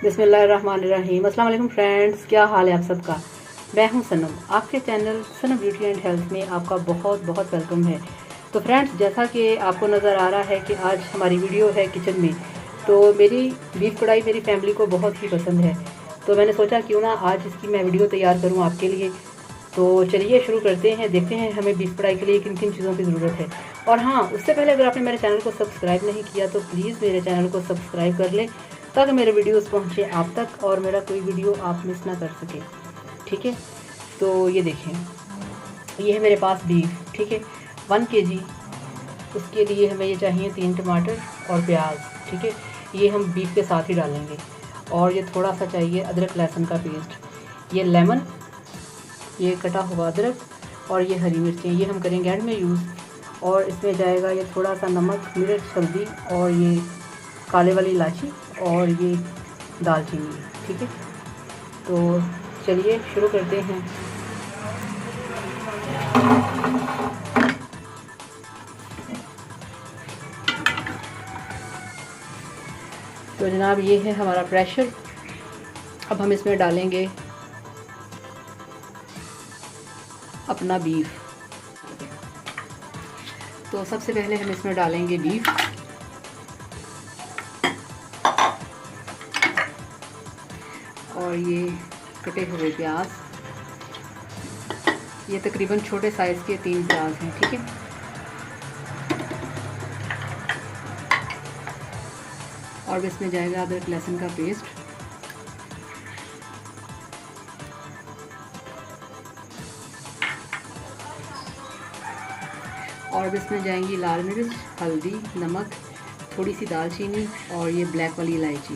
बिस्मिल्लाहिर्रहमानिर्रहीम। अस्सलाम वालेकुम फ्रेंड्स, क्या हाल है आप सबका। मैं हूं सनम, आपके channel Sanam beauty and health में आपका बहुत बहुत वेलकम है। तो फ्रेंड्स, जैसा कि आपको नज़र आ रहा है कि आज हमारी वीडियो है किचन में। तो मेरी बीफ कढ़ाई मेरी फैमिली को बहुत ही पसंद है, तो मैंने सोचा क्यों ना आज इसकी मैं वीडियो तैयार करूँ आपके लिए। तो चलिए शुरू करते हैं, देखते हैं हमें बीफ कढ़ाई के लिए किन किन चीज़ों की ज़रूरत है। और हाँ, उससे पहले अगर आपने मेरे चैनल को सब्सक्राइब नहीं किया तो प्लीज़ मेरे चैनल को सब्सक्राइब कर लें, ताकि मेरे वीडियोस पहुंचे आप तक और मेरा कोई वीडियो आप मिस ना कर सकें। ठीक है, तो ये देखें, ये है मेरे पास बीफ। ठीक है, 1 kg। उसके लिए हमें ये चाहिए 3 टमाटर और प्याज। ठीक है, ये हम बीफ के साथ ही डालेंगे। और ये थोड़ा सा चाहिए अदरक लहसुन का पेस्ट, ये लेमन, ये कटा हुआ अदरक और ये हरी मिर्चें, ये हम करेंगे एंड में यूज़। और इसमें जाएगा ये थोड़ा सा नमक, मिर्च, हल्दी और ये काले वाली इलायची और ये दालचीनी। ठीक है, तो चलिए शुरू करते हैं। तो जनाब, ये है हमारा प्रेशर। अब हम इसमें डालेंगे अपना बीफ। तो सबसे पहले हम इसमें डालेंगे बीफ। और ये कटे हुए प्याज, ये तकरीबन छोटे साइज़ के 3 प्याज हैं। ठीक है, और इसमें जाएगा अदरक लहसुन का पेस्ट। और इसमें जाएंगी लाल मिर्च, हल्दी, नमक, थोड़ी सी दालचीनी और ये ब्लैक वाली इलायची,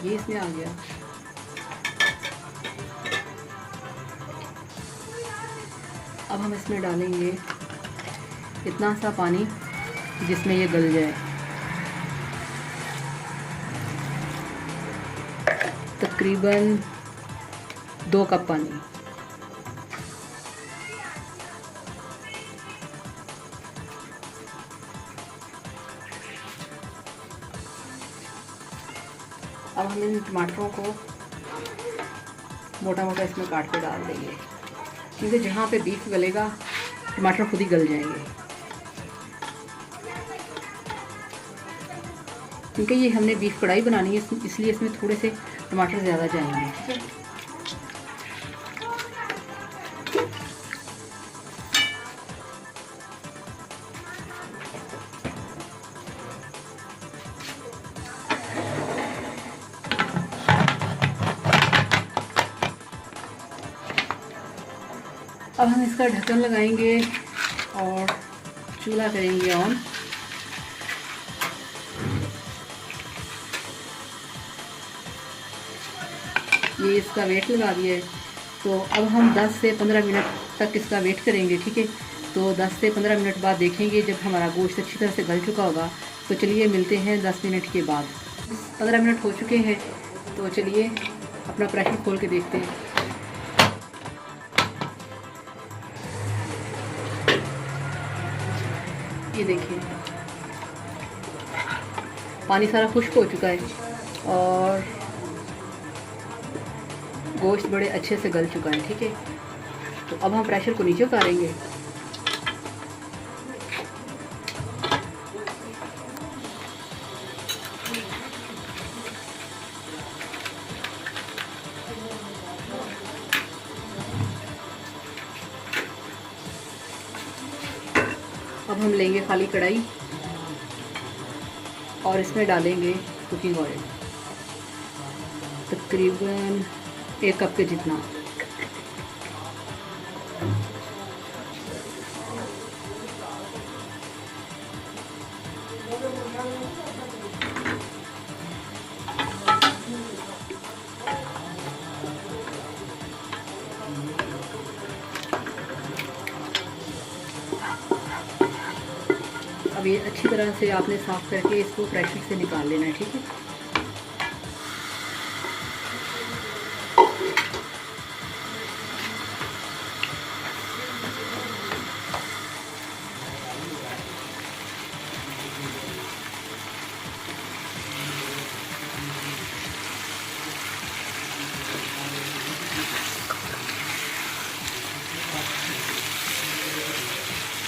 ये इसमें आ गया। अब हम इसमें डालेंगे इतना सा पानी जिसमें ये गल जाए, तकरीबन 2 कप पानी। अब हम इन टमाटरों को मोटा मोटा इसमें काट के डाल देंगे, क्योंकि जहाँ पे बीफ गलेगा टमाटर खुद ही गल जाएंगे, क्योंकि ये हमने बीफ कढ़ाई बनानी है, इसलिए इसमें थोड़े से टमाटर ज़्यादा जाएंगे। ठीक है, अब हम इसका ढक्कन लगाएंगे और चूल्हा करेंगे ऑन। ये इसका वेट लगा दिया है, तो अब हम 10 से 15 मिनट तक इसका वेट करेंगे। ठीक है, तो 10 से 15 मिनट बाद देखेंगे जब हमारा गोश्त अच्छी तरह से गल चुका होगा। तो चलिए मिलते हैं 10 मिनट के बाद। 15 मिनट हो चुके हैं, तो चलिए अपना प्रेशर खोल के देखते हैं। ये देखिए, पानी सारा खुश्क हो चुका है और गोश्त बड़े अच्छे से गल चुका है। ठीक है, तो अब हम प्रेशर को नीचे उतारेंगे। अब हम लेंगे खाली कढ़ाई और इसमें डालेंगे कुकिंग ऑयल, तकरीबन 1 कप के जितना। अब ये अच्छी तरह से आपने साफ़ करके इसको प्रेशर से निकाल लेना है। ठीक है,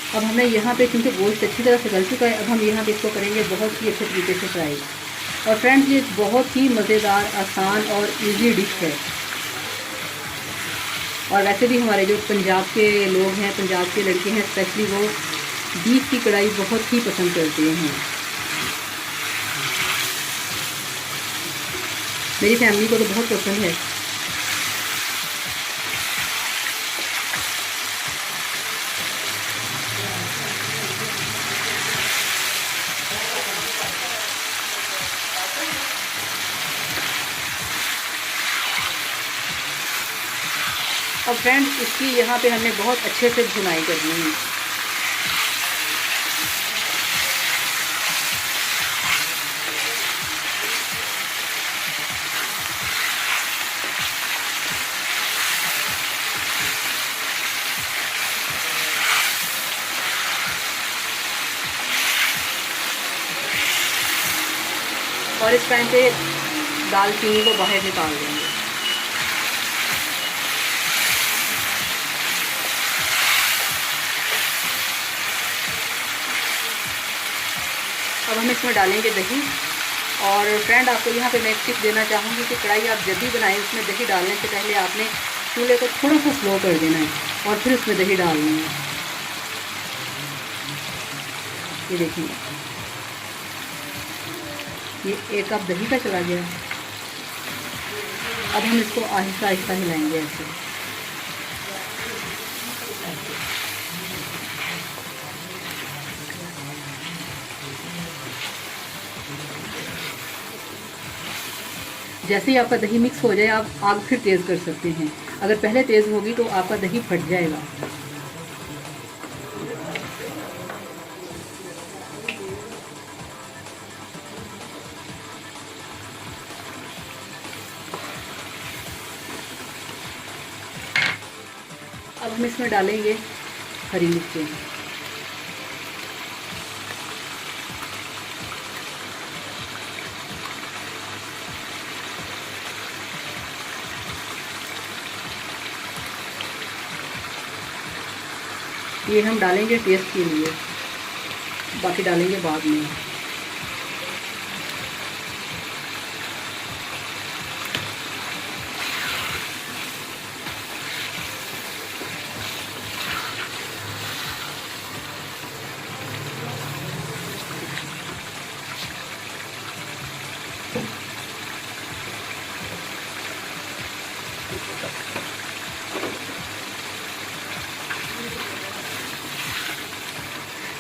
अब हमने यहाँ पे क्योंकि गोश्त अच्छी तरह से गल चुका है, अब हम यहाँ पे इसको करेंगे बहुत ही अच्छे तरीके से फ्राई। और फ्रेंड्स ये बहुत ही मज़ेदार, आसान और इजी डिश है। और वैसे भी हमारे जो पंजाब के लोग हैं, पंजाब के लड़के हैं स्पेशली, वो बीफ की कढ़ाई बहुत ही पसंद करते हैं। मेरी फैमिली को तो बहुत पसंद है। और फ्रेंड्स इसकी यहाँ पे हमने बहुत अच्छे से भुनाई करनी है। और इस टाइम पे दालचीनी को बाहर निकाल देंगे। अब हम इसमें डालेंगे दही। और फ्रेंड आपको यहाँ पे मैं एक टिप देना चाहूँगी कि कढ़ाई आप जब भी बनाएं, उसमें दही डालने से पहले आपने चूल्हे को थोड़ा सा स्लो कर देना है और फिर उसमें दही डालनी है। ये देखिए, ये 1 कप दही का चला गया। अब हम इसको आहिस्ता आहिस्ता हिलाएंगे ऐसे। जैसे ही आपका दही मिक्स हो जाए, आप आग फिर तेज़ कर सकते हैं। अगर पहले तेज़ होगी तो आपका दही फट जाएगा। अब हम इसमें डालेंगे हरी मिर्चें। ये हम डालेंगे टेस्ट के लिए, बाकी डालेंगे बाद में।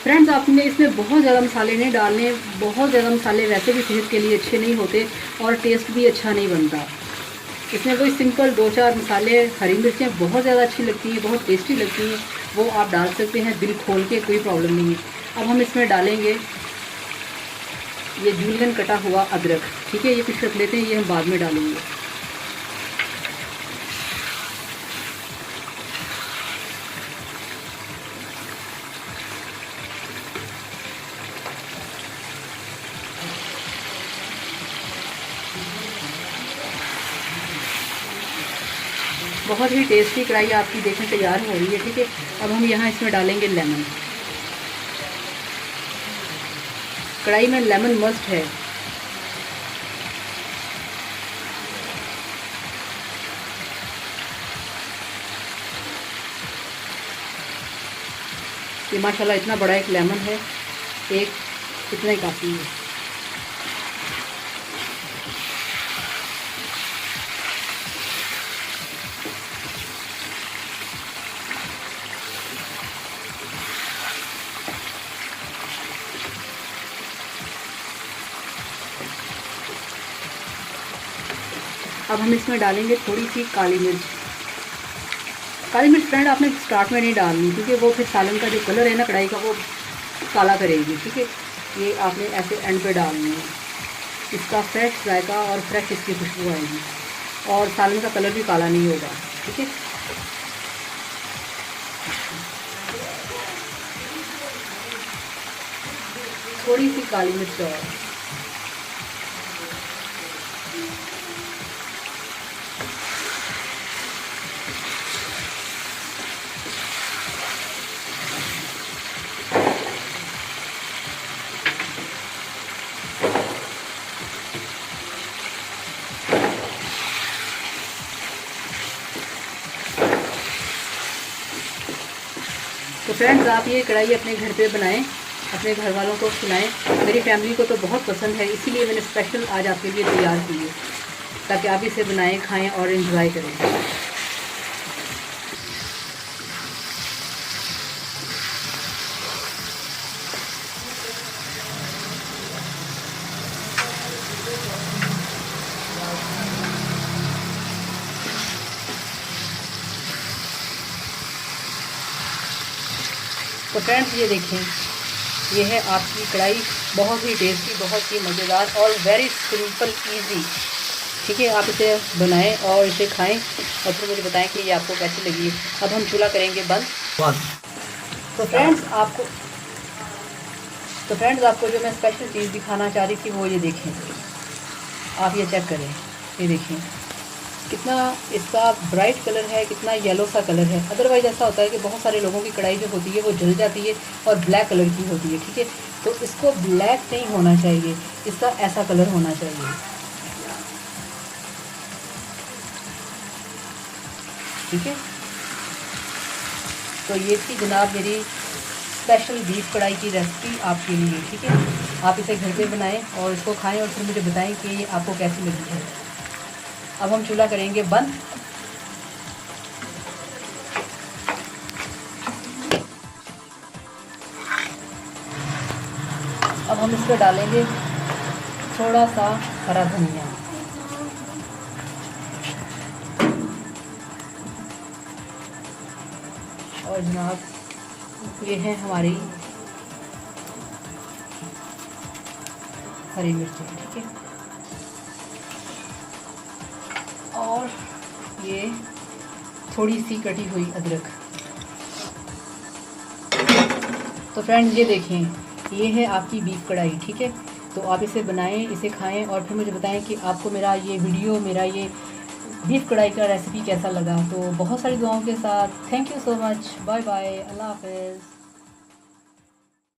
फ्रेंड्स आपने इसमें बहुत ज़्यादा मसाले नहीं डालने। बहुत ज़्यादा मसाले वैसे भी सेहत के लिए अच्छे नहीं होते और टेस्ट भी अच्छा नहीं बनता। इसमें कोई सिंपल 2-4 मसाले, हरी मिर्चें बहुत ज़्यादा अच्छी लगती हैं, बहुत टेस्टी लगती हैं, वो आप डाल सकते हैं दिल खोल के, कोई प्रॉब्लम नहीं है। अब हम इसमें डालेंगे ये जूलियन कटा हुआ अदरक। ठीक है, ये कुछ रख लेते हैं, ये हम बाद में डालेंगे। बहुत ही टेस्टी कढ़ाई आपकी देखें तैयार हो रही है। ठीक है, अब हम यहाँ इसमें डालेंगे लेमन। कढ़ाई में लेमन मस्ट है। ये माशाल्लाह इतना बड़ा एक लेमन है, एक इतना ही काफ़ी है। अब हम इसमें डालेंगे थोड़ी सी काली मिर्च। काली मिर्च फ्रेंड आपने स्टार्ट में नहीं डालनी, क्योंकि वो फिर सालन का जो कलर है ना कढ़ाई का, वो काला करेगी। ठीक है, ये आपने ऐसे एंड पे डालनी है। इसका फ्रेश जायका और फ्रेश इसकी खुशबू आएगी और सालन का कलर भी काला नहीं होगा। ठीक है, थोड़ी सी काली मिर्च और तो फ्रेंड्स, आप ये कढ़ाई अपने घर पे बनाएं, अपने घर वालों को खिलाएं। मेरी फैमिली को तो बहुत पसंद है, इसीलिए मैंने स्पेशल आज आपके लिए तैयार की है, ताकि आप इसे बनाएं, खाएं और एंजॉय करें। तो फ्रेंड्स, ये देखें, ये है आपकी कढ़ाई, बहुत ही टेस्टी, बहुत ही मज़ेदार और वेरी सिंपल ईजी। ठीक है, आप इसे बनाएं और इसे खाएं और फिर मुझे बताएं कि ये आपको कैसी लगी। अब हम चूल्हा करेंगे बंद। तो फ्रेंड्स, आपको जो मैं स्पेशल चीज़ दिखाना चाह रही थी वो ये देखें, आप ये चेक करें, ये देखें कितना इसका ब्राइट कलर है, कितना येलो सा कलर है। अदरवाइज़ ऐसा होता है कि बहुत सारे लोगों की कढ़ाई जो होती है वो जल जाती है और ब्लैक कलर की होती है। ठीक है, तो इसको ब्लैक नहीं होना चाहिए, इसका ऐसा कलर होना चाहिए। ठीक है, तो ये थी जनाब मेरी स्पेशल बीफ कढ़ाई की रेसिपी आपके लिए। ठीक है, आप इसे घर पे बनाएं और इसको खाएं और फिर मुझे बताएं कि ये आपको कैसी लगी है। अब हम चूल्हा करेंगे बंद। अब हम इस पर डालेंगे थोड़ा सा हरा धनिया, और जनाब ये है हमारी हरी मिर्ची। ठीक है, और ये थोड़ी सी कटी हुई अदरक। तो फ्रेंड्स, ये देखें, ये है आपकी बीफ कढ़ाई। ठीक है, तो आप इसे बनाएं, इसे खाएं और फिर मुझे बताएं कि आपको मेरा ये वीडियो, मेरा ये बीफ कढ़ाई का रेसिपी कैसा लगा। तो बहुत सारी दुआओं के साथ thank you so much, bye bye, अल्लाह हाफ़िज़।